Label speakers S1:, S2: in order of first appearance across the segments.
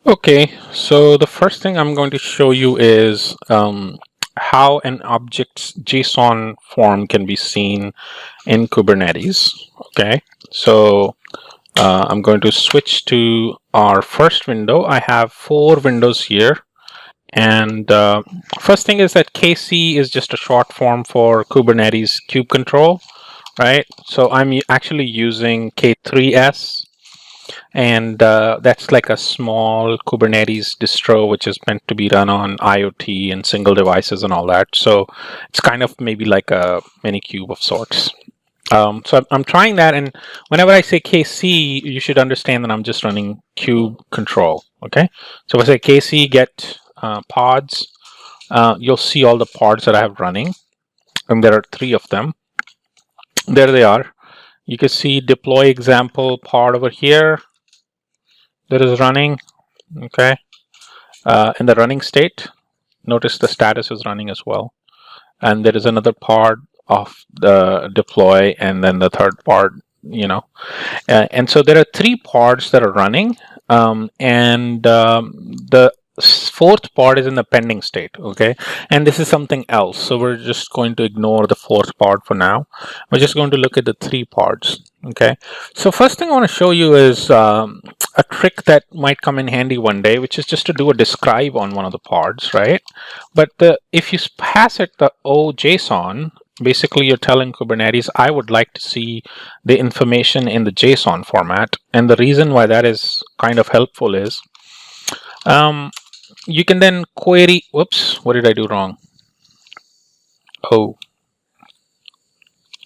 S1: Okay, so the first thing I'm going to show you is how an object's JSON form can be seen in Kubernetes. Okay, so I'm going to switch to our first window. I have 4 windows here. And first thing is that KC is just a short form for Kubernetes kube control, right? So I'm actually using K3S. And that's like a small Kubernetes distro, which is meant to be run on IoT and single devices and all that. So it's kind of maybe like a mini cube of sorts. So I'm trying that, and whenever I say KC, you should understand that I'm just running kube control. Okay, so if I say KC get pods, you'll see all the pods that I have running, and there are 3 of them. There they are. You can see deploy example pod over here that is running. Okay, in the running state, notice the status is running as well, and there is another pod of the deploy, and then the third part, and so there are 3 pods that are running, and the 4th pod is in the pending state. Okay, and this is something else, so we're just going to ignore the 4th pod for now. We're just going to look at the 3 pods. Okay, so first thing I want to show you is a trick that might come in handy one day, which is just to do a describe on one of the pods, right? But if you pass it the OJSON, basically you're telling Kubernetes, I would like to see the information in the JSON format. And the reason why that is kind of helpful is you can then query, whoops, what did I do wrong?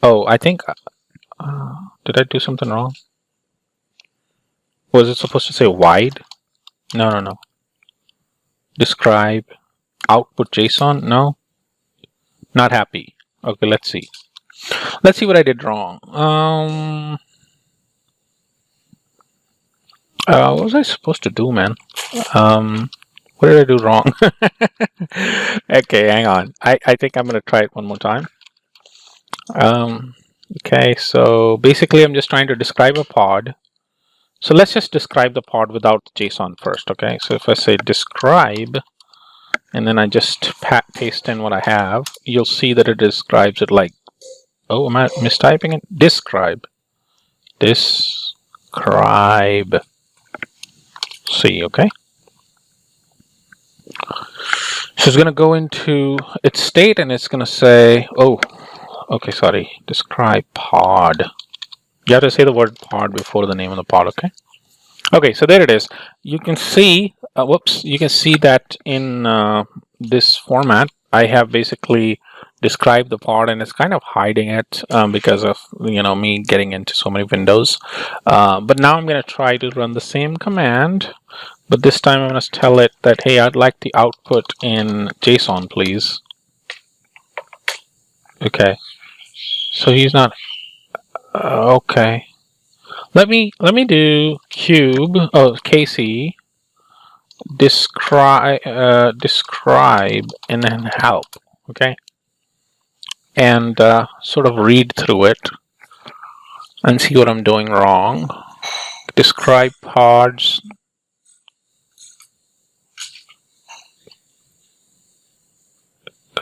S1: I think, did I do something wrong? Was it supposed to say wide? No. Describe output JSON? No, not happy. Okay, let's see. Let's see what I did wrong. What was I supposed to do, man? What did I do wrong? Okay, hang on. I think I'm going to try it one more time. Okay, so basically I'm just trying to describe a pod. So let's just describe the pod without JSON first, okay? So if I say describe, and then I just paste in what I have, you'll see that it describes it like, oh, am I mistyping it? Describe. Describe. See, okay? So it's going to go into its state, and it's going to say, oh, okay, sorry, describe pod. You have to say the word pod before the name of the pod, okay? Okay, so there it is. You can see, you can see that in this format, I have basically described the pod, and it's kind of hiding it because of, me getting into so many windows. But now I'm going to try to run the same command, but this time I'm going to tell it that, hey, I'd like the output in JSON, please. Okay, so he's not, okay. Let me do KC describe and then help, okay, and sort of read through it and see what I'm doing wrong. Describe pods.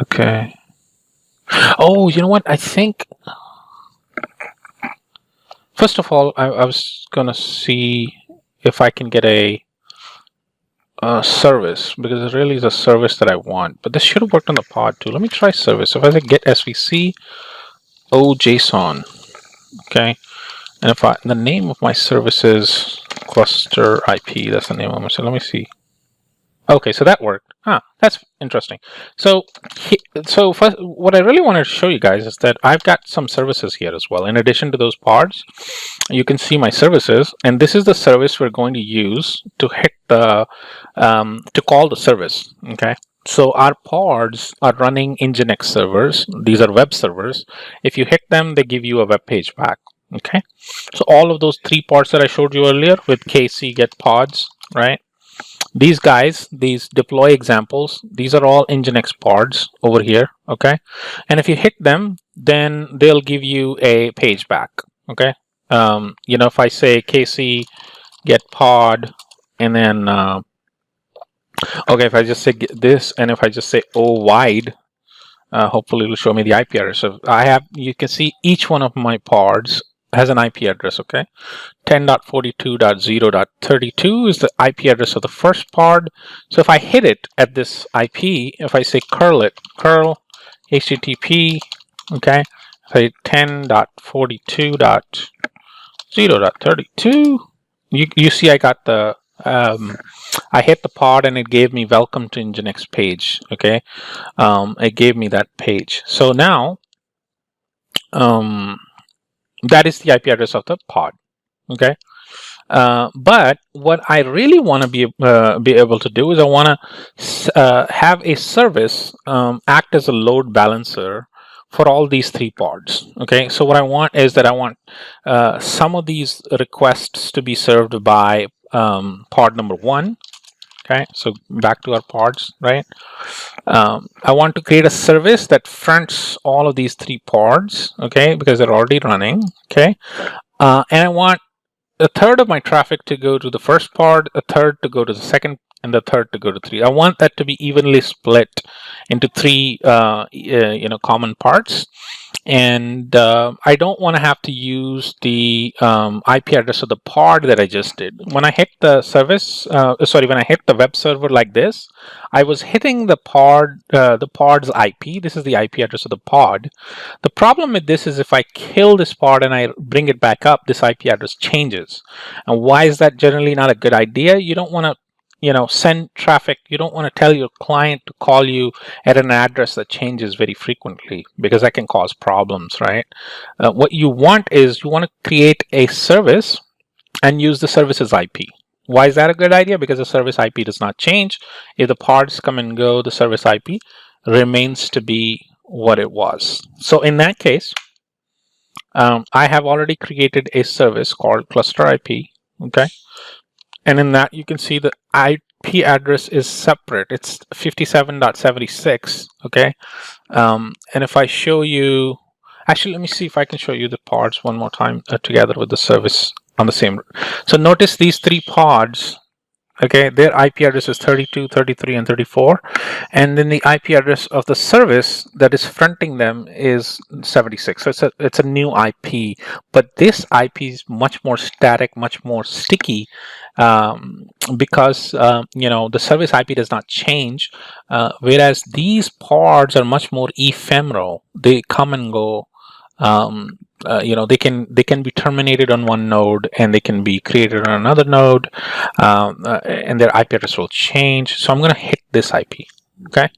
S1: Okay. Oh, you know what? I think. First of all, I was gonna see if I can get a service, because it really is a service that I want. But this should have worked on the pod too. Let me try service. If I say get SVC OJSON, okay, and if the name of my service is ClusterIP, that's the name of it. So let me see. Okay, so that worked. That's interesting. So first, what I really wanted to show you guys is that I've got some services here as well. In addition to those pods, you can see my services, and this is the service we're going to use to hit the to call the service. Okay, so our pods are running Nginx servers. These are web servers. If you hit them, they give you a web page back. Okay, so all of those 3 pods that I showed you earlier with KC get pods, right? These guys, these deploy examples, these are all Nginx pods over here, okay? And if you hit them, then they'll give you a page back, okay? If I say KC get pod and then Okay, if I just say this, and if I just say O wide, hopefully it'll show me the IP address. So you can see each one of my pods has an IP address, okay? 10.42.0.32 is the IP address of the first pod. So if I hit it at this IP, if I say curl HTTP, okay, say 10.42.0.32, you see I got the I hit the pod and it gave me welcome to Nginx page, okay? It gave me that page. So now that is the IP address of the pod, okay? But what I really want to be able to do is I want to have a service act as a load balancer for all these three pods. Okay, so what I want is that I want some of these requests to be served by pod number 1. Okay, so back to our pods, right? I want to create a service that fronts all of these three pods, okay, because they're already running. Okay, and I want a third of my traffic to go to the first pod, a third to go to the second, and the third to go to 3. I want that to be evenly split into 3 common parts. And I don't want to have to use the IP address of the pod that I just did. When I hit the service, when I hit the web server like this, I was hitting the pod's IP. This is the IP address of the pod. The problem with this is if I kill this pod and I bring it back up, this IP address changes. And why is that generally not a good idea? You don't want to send traffic. You don't want to tell your client to call you at an address that changes very frequently, because that can cause problems, right? What you want is you want to create a service and use the service's IP. Why is that a good idea? Because the service IP does not change. If the pods come and go, the service IP remains to be what it was. So in that case, I have already created a service called ClusterIP, okay? And in that, you can see the IP address is separate. It's 57.76, okay? And if I show you, actually, let me see if I can show you the pods one more time together with the service on the same. So notice these 3 pods, okay, their IP address is 32, 33, and 34. And then the IP address of the service that is fronting them is 76. So it's a new IP, but this IP is much more static, much more sticky, because the service IP does not change, whereas these pods are much more ephemeral. They come and go. They can be terminated on one node and they can be created on another node, and their IP address will change. So I'm going to hit this IP. Okay.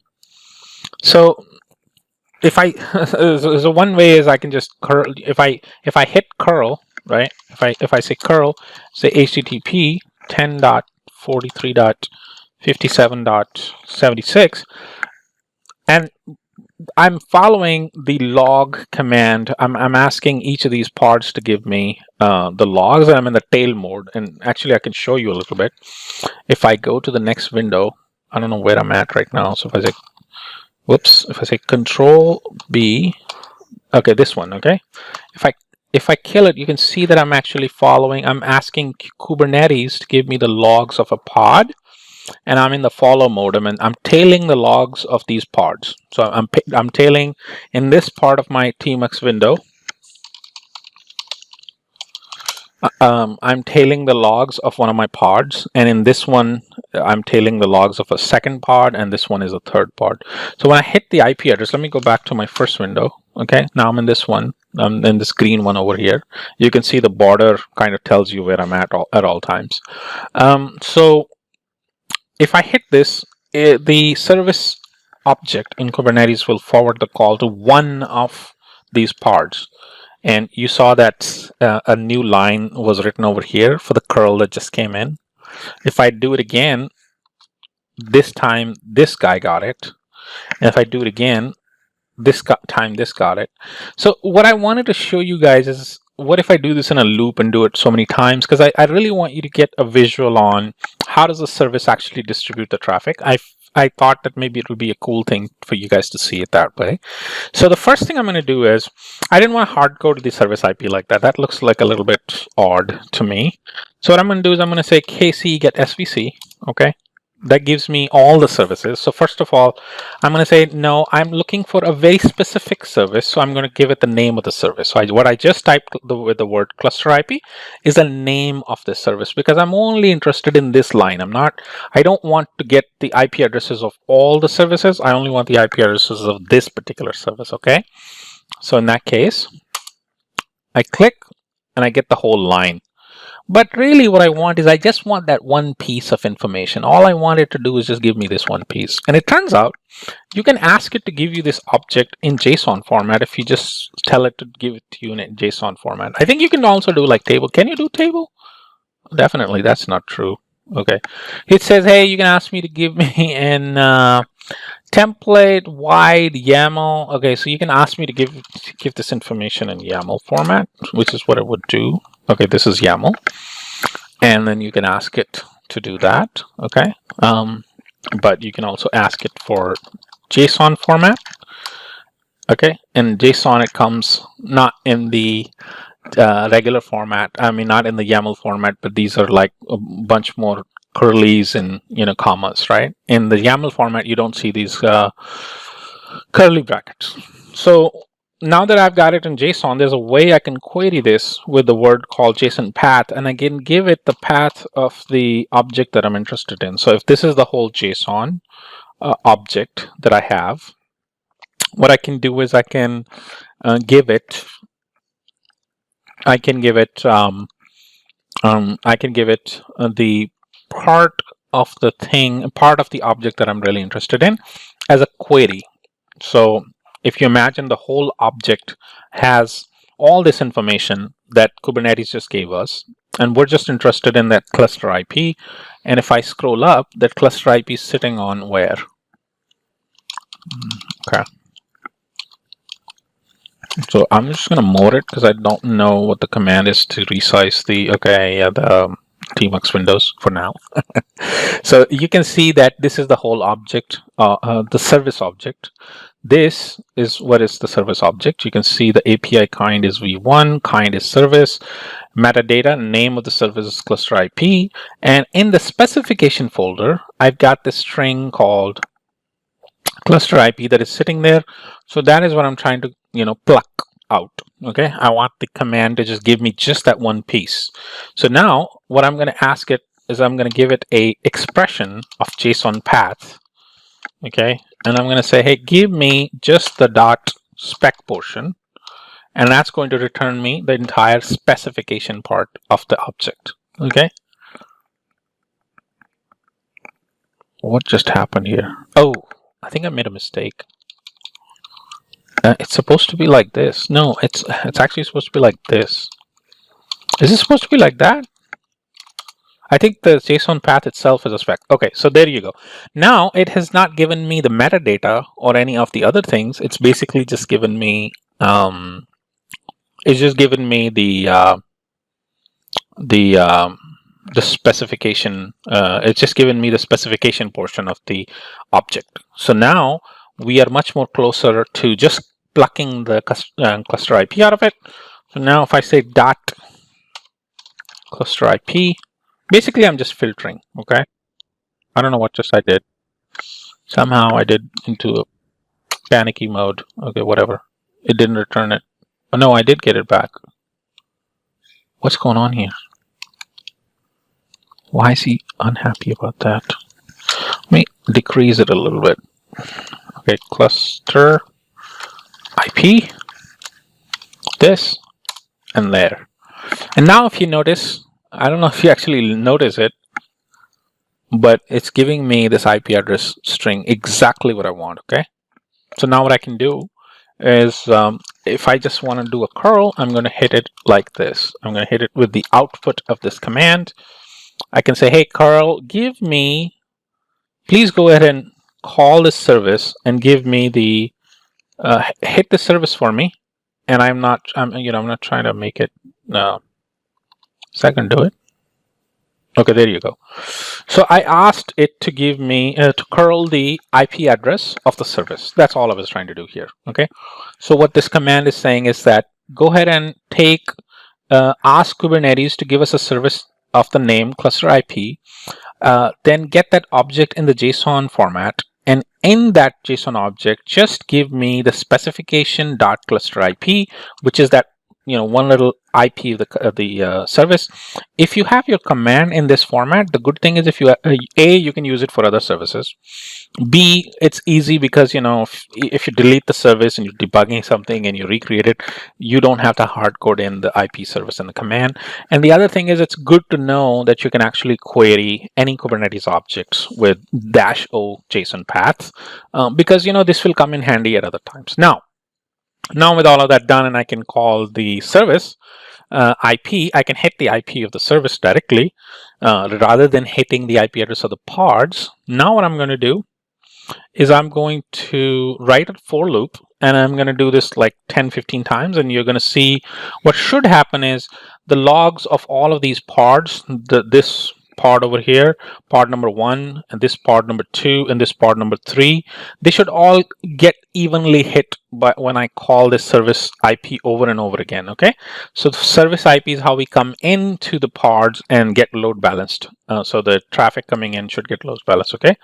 S1: So if I so one way is I can just curl. If I hit curl, right? If I say curl, say HTTP 10.43.57.76, and I'm following the log command. I'm asking each of these pods to give me the logs, and I'm in the tail mode. And actually, I can show you a little bit. If I go to the next window, I don't know where I'm at right now. So if I say, whoops, if I say Control B, okay, this one, okay. If I kill it, you can see that I'm actually following. I'm asking Kubernetes to give me the logs of a pod. And I'm in the follow mode. I'm tailing the logs of these pods. So I'm tailing in this part of my tmux window. I'm tailing the logs of one of my pods, and in this one, I'm tailing the logs of a second pod, and this one is a third pod. So when I hit the IP address, let me go back to my first window. Okay, now I'm in this one. I'm in this green one over here. You can see the border kind of tells you where I'm at all times. So if I hit this, the service object in Kubernetes will forward the call to one of these pods. And you saw that a new line was written over here for the curl that just came in. If I do it again, this time this guy got it. And if I do it again, this time this got it. So what I wanted to show you guys is, what if I do this in a loop and do it so many times? Because I really want you to get a visual on how does the service actually distribute the traffic. I thought that maybe it would be a cool thing for you guys to see it that way. So the first thing I'm going to do is, I didn't want to hard code the service IP like that. That looks like a little bit odd to me. So what I'm going to do is I'm going to say KC get SVC. Okay. that gives me all the services. So first of all, I'm going to say, no, I'm looking for a very specific service. So I'm going to give it the name of the service. So what I just typed with the word ClusterIP is the name of this service, because I'm only interested in this line. I don't want to get the IP addresses of all the services. I only want the IP addresses of this particular service. Okay. So in that case, I click and I get the whole line. But really what I want is I just want that one piece of information. All I want it to do is just give me this one piece. And it turns out you can ask it to give you this object in JSON format if you just tell it to give it to you in JSON format. I think you can also do like table. Can you do table? Definitely, that's not true. Okay. It says, hey, you can ask me to give me an template wide YAML. Okay, so you can ask me to give this information in YAML format, which is what it would do. Okay, this is YAML, and then you can ask it to do that. Okay, but you can also ask it for JSON format. Okay, in JSON it comes not in the regular format. I mean, not in the YAML format, but these are like a bunch more curlies and commas, right? In the YAML format, you don't see these curly brackets. So now that I've got it in JSON, there's a way I can query this with the word called JSON path, and I can give it the path of the object that I'm interested in. So if this is the whole JSON object that I have, what I can do is I can give it the part of the thing, part of the object that I'm really interested in as a query. So if you imagine the whole object has all this information that Kubernetes just gave us, and we're just interested in that cluster IP. And if I scroll up, that cluster IP is sitting on where? Okay. So I'm just going to more it because I don't know what the command is to resize the, the tmux windows for now. So you can see that this is the whole object, the service object. This is what is the service object. You can see the API kind is v1, kind is service, metadata, name of the service is cluster IP, and in the specification folder, I've got this string called cluster IP that is sitting there. So that is what I'm trying to pluck out. Okay, I want the command to just give me just that one piece. So now what I'm going to ask it is I'm going to give it a expression of JSON path. Okay, and I'm going to say, hey, give me just the dot spec portion, and that's going to return me the entire specification part of the object. Okay, what just happened here? Oh, I think I made a mistake. It's supposed to be like this. No, it's actually supposed to be like this. Is it supposed to be like that? I think the JSON path itself is a spec. Okay, so there you go. Now it has not given me the metadata or any of the other things. It's basically just given me the specification. It's just given me the specification portion of the object. So now we are much more closer to just plucking the cluster IP out of it. So now if I say dot cluster IP, basically I'm just filtering. Okay, I don't know what just I did. Somehow I did into a panicky mode. Okay, whatever. It didn't return it. Oh no, I did get it back. What's going on here? Why is he unhappy about that? Let me decrease it a little bit. Okay, cluster IP, this, and there. And now if you notice, I don't know if you actually notice it, but it's giving me this IP address string exactly what I want. Okay, so now what I can do is if I just want to do a curl, I'm going to hit it like this. I'm going to hit it with the output of this command. I can say, hey, curl, give me, please go ahead and call this service and give me the hit the service for me. And I'm not trying to make it so I can do it. Okay, there you go. So I asked it to give me to curl the IP address of the service. That's all I was trying to do here. Okay, so what this command is saying is that go ahead and take ask Kubernetes to give us a service of the name ClusterIP, then get that object in the JSON format, and in that JSON object, just give me the specification.clusterIP, which is that one little IP of the service. If you have your command in this format, the good thing is if you you can use it for other services. B, it's easy because if you delete the service and you're debugging something and you recreate it, you don't have to hard code in the IP service and the command. And the other thing is it's good to know that you can actually query any Kubernetes objects with -o JSON paths because this will come in handy at other times. Now with all of that done, and I can call the service IP, I can hit the IP of the service directly rather than hitting the IP address of the pods. Now what I'm going to do is I'm going to write a for loop, and I'm going to do this like 10-15 times, and you're going to see what should happen is the logs of all of these pods, this pod over here, pod number 1, and this pod number 2, and this pod number 3, they should all get evenly hit by when I call this service IP over and over again. Okay, so the service IP is how we come into the pods and get load balanced. So the traffic coming in should get load balanced. Okay,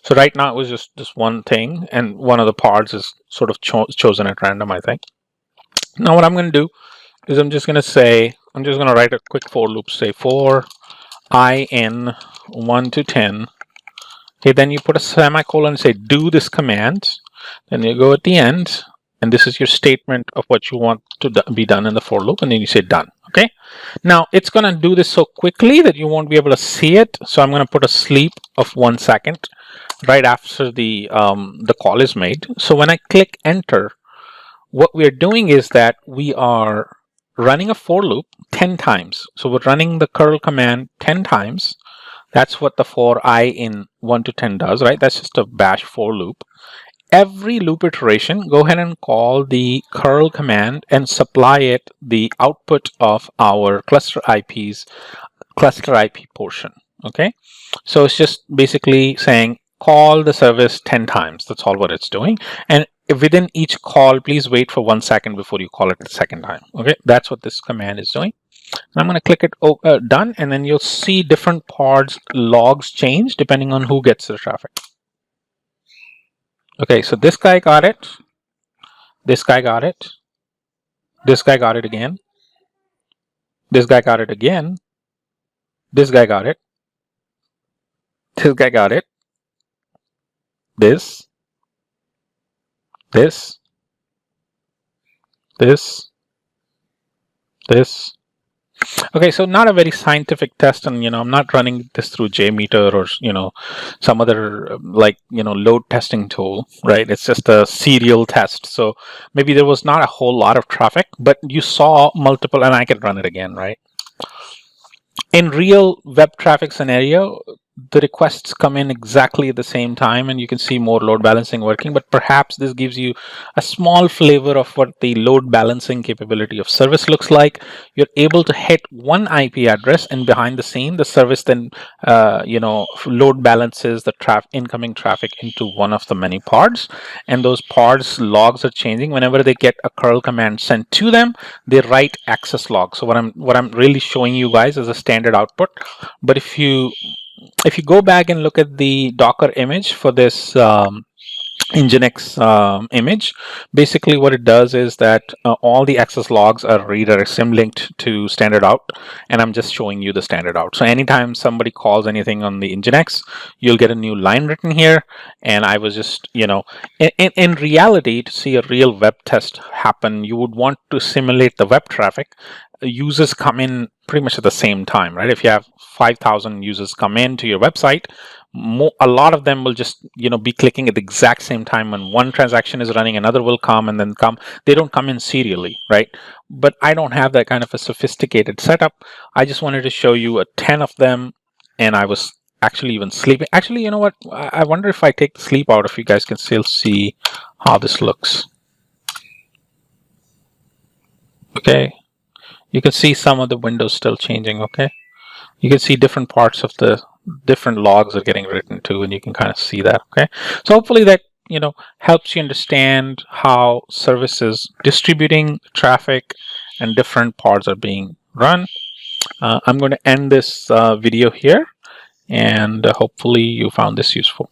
S1: so right now it was just this one thing, and one of the pods is sort of chosen at random, I think. Now what I'm going to do is I'm just going to write a quick for loop, say for I in 1 to 10. Okay, then you put a semicolon and say do this command. Then you go at the end, and this is your statement of what you want to be done in the for loop, and then you say done. Okay, now it's going to do this so quickly that you won't be able to see it. So I'm going to put a sleep of 1 second right after the call is made. So when I click enter, what we're doing is that we are running a for loop 10 times. So we're running the curl command 10 times. That's what the for I in 1 to 10 does, right? That's just a bash for loop. Every loop iteration, go ahead and call the curl command and supply it the output of our ClusterIP's ClusterIP portion. Okay, so it's just basically saying call the service 10 times. That's all what it's doing. And within each call, please wait for 1 second before you call it the second time. Okay, that's what this command is doing. And I'm going to click it done, and then you'll see different pods logs change depending on who gets the traffic. Okay, so this guy got it. This guy got it. This guy got it again. This guy got it again. This guy got it. This guy got it. This. This. This. This. Okay, so not a very scientific test, and I'm not running this through JMeter or some other load testing tool, right? It's just a serial test. So maybe there was not a whole lot of traffic, but you saw multiple, and I can run it again, right? In real web traffic scenario, the requests come in exactly at the same time, and you can see more load balancing working, but perhaps this gives you a small flavor of what the load balancing capability of service looks like. You're able to hit one IP address, and behind the scene, the service then load balances the incoming traffic into one of the many pods, and those pods logs are changing. Whenever they get a curl command sent to them, they write access log. So what I'm really showing you guys is a standard output. But if you go back and look at the Docker image for this Nginx image, basically what it does is that all the access logs are linked to standard out, and I'm just showing you the standard out. So anytime somebody calls anything on the Nginx, you'll get a new line written here. And I was just, in reality, to see a real web test happen, you would want to simulate the web traffic. Users come in pretty much at the same time, right? If you have 5,000 users come into your website, a lot of them will just be clicking at the exact same time. When one transaction is running, another will come and then come. They don't come in serially, right? But I don't have that kind of a sophisticated setup. I just wanted to show you 10 of them, and I was actually even sleeping. Actually, you know what? I wonder if I take the sleep out, if you guys can still see how this looks. Okay. You can see some of the windows still changing, okay? You can see different parts of the different logs are getting written to, and you can kind of see that, okay? So hopefully that, helps you understand how services distributing traffic and different pods are being run. I'm going to end this video here, and hopefully you found this useful.